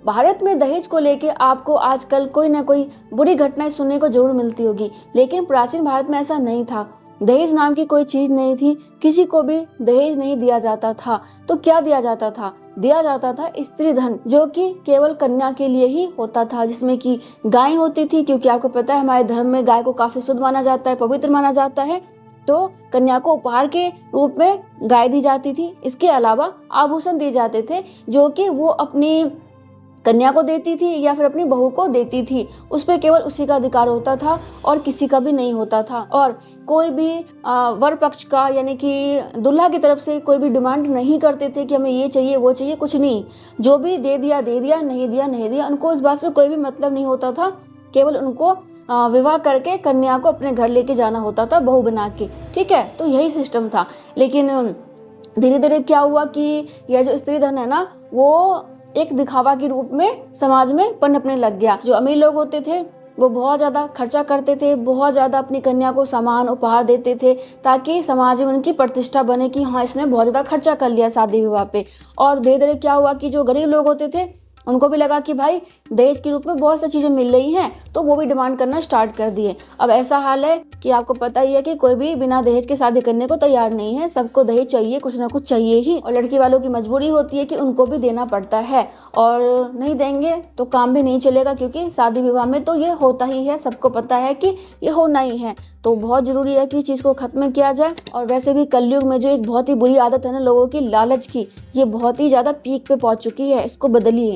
भारत में दहेज को लेके आपको आजकल कोई ना कोई बुरी घटनाएं सुनने को जरूर मिलती होगी, लेकिन प्राचीन भारत में ऐसा नहीं था। दहेज नाम की कोई चीज नहीं थी, किसी को भी दहेज नहीं दिया जाता था। तो क्या दिया जाता था? दिया जाता था स्त्री धन, जो कि केवल कन्या के लिए ही होता था, जिसमें कि गाय होती थी, क्योंकि आपको पता है हमारे धर्म में गाय को काफी शुद्ध माना जाता है, पवित्र माना जाता है। तो कन्या को उपहार के रूप में गाय दी जाती थी। इसके अलावा आभूषण दिए जाते थे, जो कि वो अपनी कन्या को देती थी या फिर अपनी बहू को देती थी। उस पर केवल उसी का अधिकार होता था और किसी का भी नहीं होता था। और कोई भी वर पक्ष का यानी कि दुल्हा की तरफ से कोई भी डिमांड नहीं करते थे कि हमें ये चाहिए वो चाहिए, कुछ नहीं। जो भी दे दिया दे दिया, नहीं दिया नहीं दिया। उनको इस बात से कोई भी मतलब नहीं होता था। केवल उनको विवाह करके कन्या को अपने घर लेके जाना होता था, बहू बना के। ठीक है, तो यही सिस्टम था। लेकिन धीरे धीरे क्या हुआ कि यह जो स्त्री धन है ना, वो एक दिखावा के रूप में समाज में पनपने लग गया। जो अमीर लोग होते थे वो बहुत ज़्यादा खर्चा करते थे, बहुत ज़्यादा अपनी कन्या को सामान उपहार देते थे, ताकि समाज में उनकी प्रतिष्ठा बने कि हाँ, इसने बहुत ज़्यादा खर्चा कर लिया शादी विवाह पे। और धीरे धीरे क्या हुआ कि जो गरीब लोग होते थे उनको भी लगा कि भाई दहेज के रूप में बहुत सी चीज़ें मिल रही हैं, तो वो भी डिमांड करना स्टार्ट कर दिए। अब ऐसा हाल है कि आपको पता ही है कि कोई भी बिना दहेज के शादी करने को तैयार नहीं है। सबको दहेज चाहिए, कुछ ना कुछ चाहिए ही। और लड़की वालों की मजबूरी होती है कि उनको भी देना पड़ता है, और नहीं देंगे तो काम भी नहीं चलेगा, क्योंकि शादी विवाह में तो ये होता ही है, सबको पता है कि ये होना ही है। तो बहुत ज़रूरी है कि इस चीज़ को ख़त्म किया जाए। और वैसे भी कलयुग में जो एक बहुत ही बुरी आदत है ना लोगों की, लालच की, ये बहुत ही ज़्यादा पीक पे पहुँच चुकी है। इसको बदलिए।